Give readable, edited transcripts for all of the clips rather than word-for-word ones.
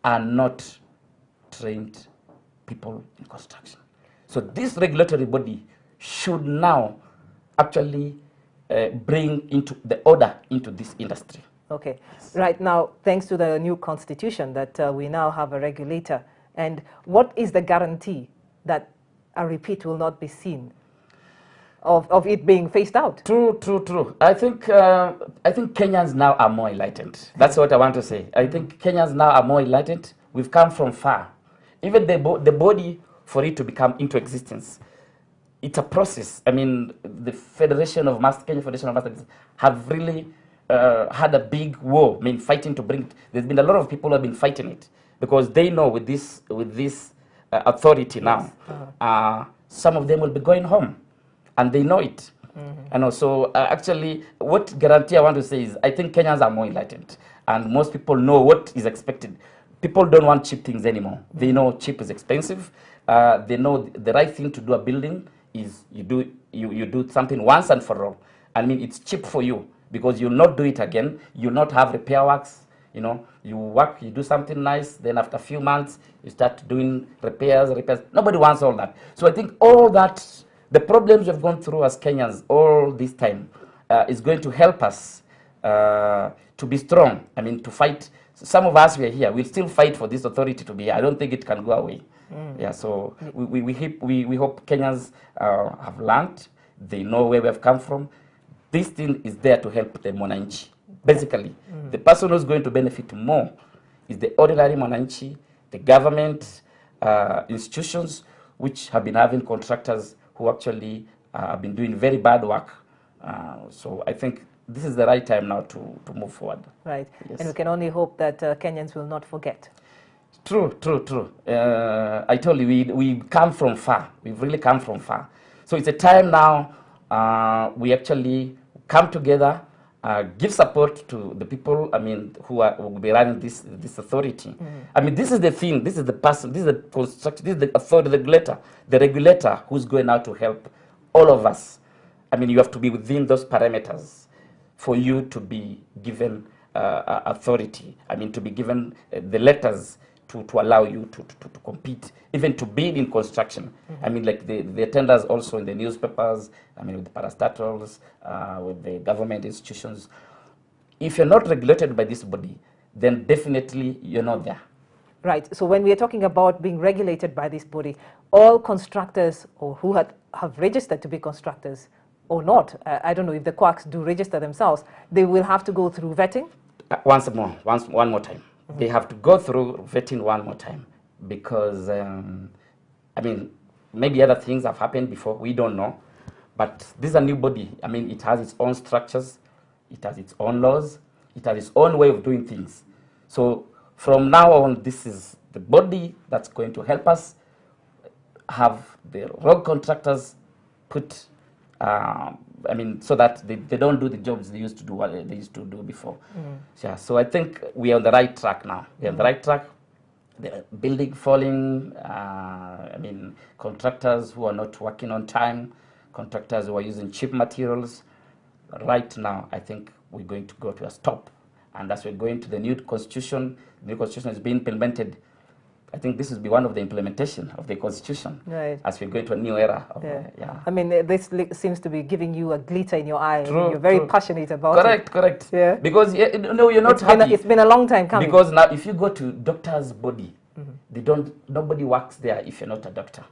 are not trained people in construction. So this regulatory body should now actually bring into the order into this industry. Okay. Yes. Right now, thanks to the new constitution that we now have a regulator. And what is the guarantee that a repeat will not be seen of it being phased out? True, true, true. I think Kenyans now are more enlightened. That's what I want to say. I think Kenyans now are more enlightened. We've come from far. Even the body, for it to become into existence, it's a process. I mean, the Federation of Masters, Kenya Federation of Masters, have really had a big war. I mean, fighting to bring it. There's been a lot of people who have been fighting it because they know with this authority now, some of them will be going home, and they know it. And also, actually, what guarantee I want to say is, I think Kenyans are more enlightened, and most people know what is expected. People don't want cheap things anymore. They know cheap is expensive. They know the right thing to do a building is you do something once and for all. I mean, it's cheap for you because you'll not do it again. You'll not have repair works. You know, you work, you do something nice, then after a few months, you start doing repairs. Nobody wants all that. So I think all that, the problems we've gone through as Kenyans all this time is going to help us to be strong. I mean, to fight. Some of us, we are here. We'll still fight for this authority to be here. I don't think it can go away. Yeah, so we hope Kenyans have learned. They know where we have come from. This thing is there to help the Mwananchi. Basically, the person who's going to benefit more is the ordinary Mwananchi, the government, institutions, which have been having contractors who actually have been doing very bad work. So I think this is the right time now to move forward. Right, yes. And we can only hope that Kenyans will not forget. True, true, true. I told you, we come from far. We've really come from far. So it's a time now we actually come together, give support to the people, I mean, who will be running this authority. I mean, this is the thing, this is the person, this is the construction, this is the authority, the regulator who's going out to help all of us. I mean, you have to be within those parameters for you to be given authority. I mean, to be given the letters to allow you to compete, even to bid in construction. I mean, like the tenders also in the newspapers, I mean, with the parastatals, with the government institutions. If you're not regulated by this body, then definitely you're not there. Right. So when we are talking about being regulated by this body, all constructors or who have registered to be constructors or not, I don't know if the quacks do register themselves, they will have to go through vetting? One more time. They have to go through vetting one more time because, I mean, maybe other things have happened before, we don't know. But this is a new body. I mean, it has its own structures, it has its own laws, it has its own way of doing things. So from now on, this is the body that's going to help us have the road contractors put, I mean, so that they don't do the jobs they used to do what they used to do before. Yeah, so I think we are on the right track now. We are on the right track. The building falling, I mean, contractors who are not working on time, contractors who are using cheap materials. Right now, I think we're going to go to a stop. And as we're going to the new constitution is being implemented. I think this will be one of the implementation of the constitution, right, as we go into a new era. Yeah. I mean, this seems to be giving you a glitter in your eye. True, you're very passionate about it. Correct. Yeah. Because no, you're not happy. It's been a long time coming. Because now, if you go to doctor's body, nobody works there if you're not a doctor.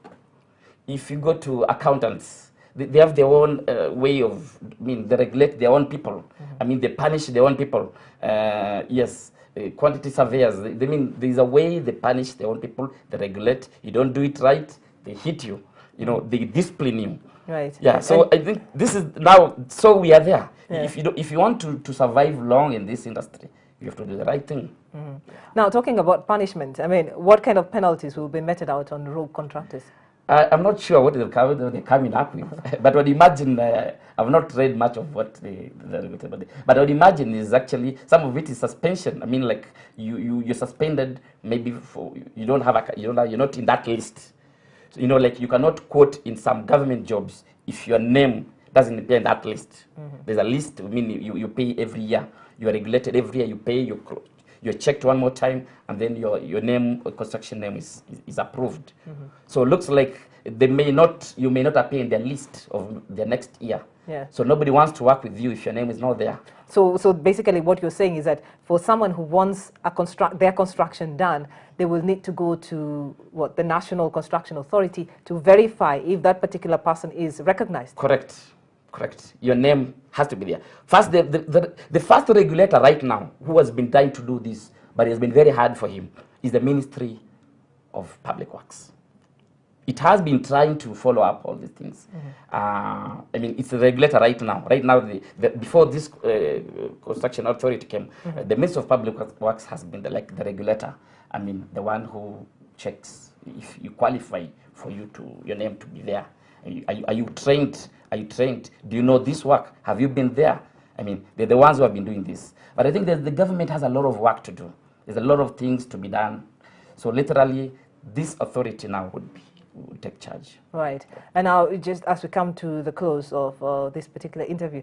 If you go to accountants, they have their own way of, I mean, they regulate their own people. I mean, they punish their own people. Yes. Quantity surveyors, they mean there's a way they punish their own people, they regulate. You don't do it right, they hit you. You know, they discipline you. Right. Yeah. So I think this is now. So we are there. Yeah. If you want to survive long in this industry, you have to do the right thing. Now, talking about punishment, I mean, what kind of penalties will be meted out on road contractors? I'm not sure what they're coming up with, but I would imagine, I've not read much of what but I would imagine is actually, some of it is suspension. I mean, like, you're suspended, maybe you're not in that list. So, you know, like, you cannot quote in some government jobs if your name doesn't appear in that list. There's a list, I mean, you pay every year. You are regulated every year, you pay, you're checked one more time, and then your name, or construction name is approved. So it looks like you may not appear in their list of the next year. Yeah. So nobody wants to work with you if your name is not there. So basically what you're saying is that for someone who wants their construction done, they will need to go to the National Construction Authority to verify if that particular person is recognized. Correct. Your name has to be there. First, the first regulator right now who has been trying to do this, but it has been very hard for him, is the Ministry of Public Works. It has been trying to follow up all these things. I mean, it's the regulator right now. Right now, before this construction authority came, the Ministry of Public Works has been the regulator. I mean, the one who checks if you qualify for your name to be there. Are you trained? Are you trained? Do you know this work? Have you been there? I mean, they're the ones who have been doing this. But I think that the government has a lot of work to do. There's a lot of things to be done. So literally, this authority now would take charge. Right. And now, just as we come to the close of this particular interview,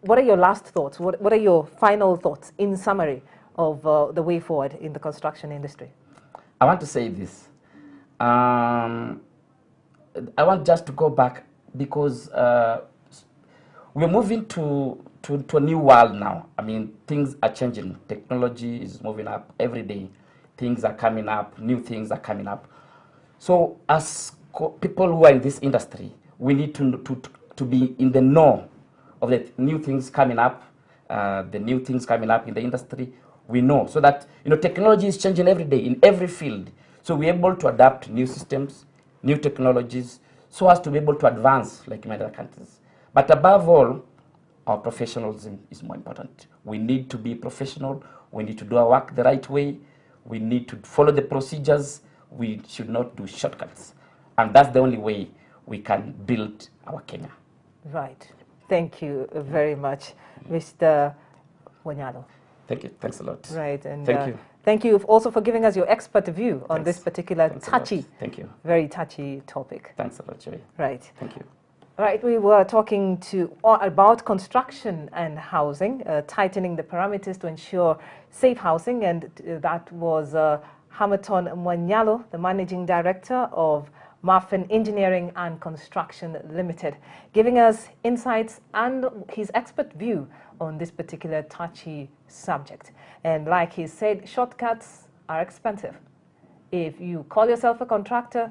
what are your last thoughts? What are your final thoughts, in summary, of the way forward in the construction industry? I want to say this. I want just to go back because we're moving to a new world now. I mean, things are changing. Technology is moving up every day. Things are coming up. New things are coming up. So as people who are in this industry, we need to be in the know of the new things coming up, in the industry. We know so that technology is changing every day in every field. So we're able to adapt new systems, new technologies, so as to be able to advance like in other countries. But above all, our professionalism is more important. We need to be professional. We need to do our work the right way. We need to follow the procedures. We should not do shortcuts. And that's the only way we can build our Kenya. Right. Thank you very much, Mr. Wanyalo. Thank you. Thanks a lot. Right. And thank you. Thank you also for giving us your expert view on this particular very touchy topic. Thanks a lot, Joy. Right. Thank you. Right, we were talking about construction and housing, tightening the parameters to ensure safe housing, and that was Hamilton Mwanyalo, the Managing Director of Marfin Engineering and Construction Limited, giving us insights and his expert view on this particular touchy subject. And like he said, shortcuts are expensive. If you call yourself a contractor,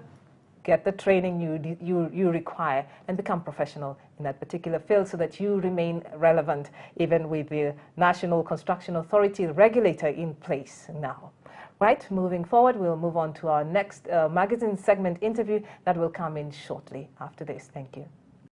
get the training you require and become professional in that particular field so that you remain relevant even with the National Construction Authority regulator in place now. Right, moving forward, we'll move on to our next magazine segment interview that will come in shortly after this. Thank you.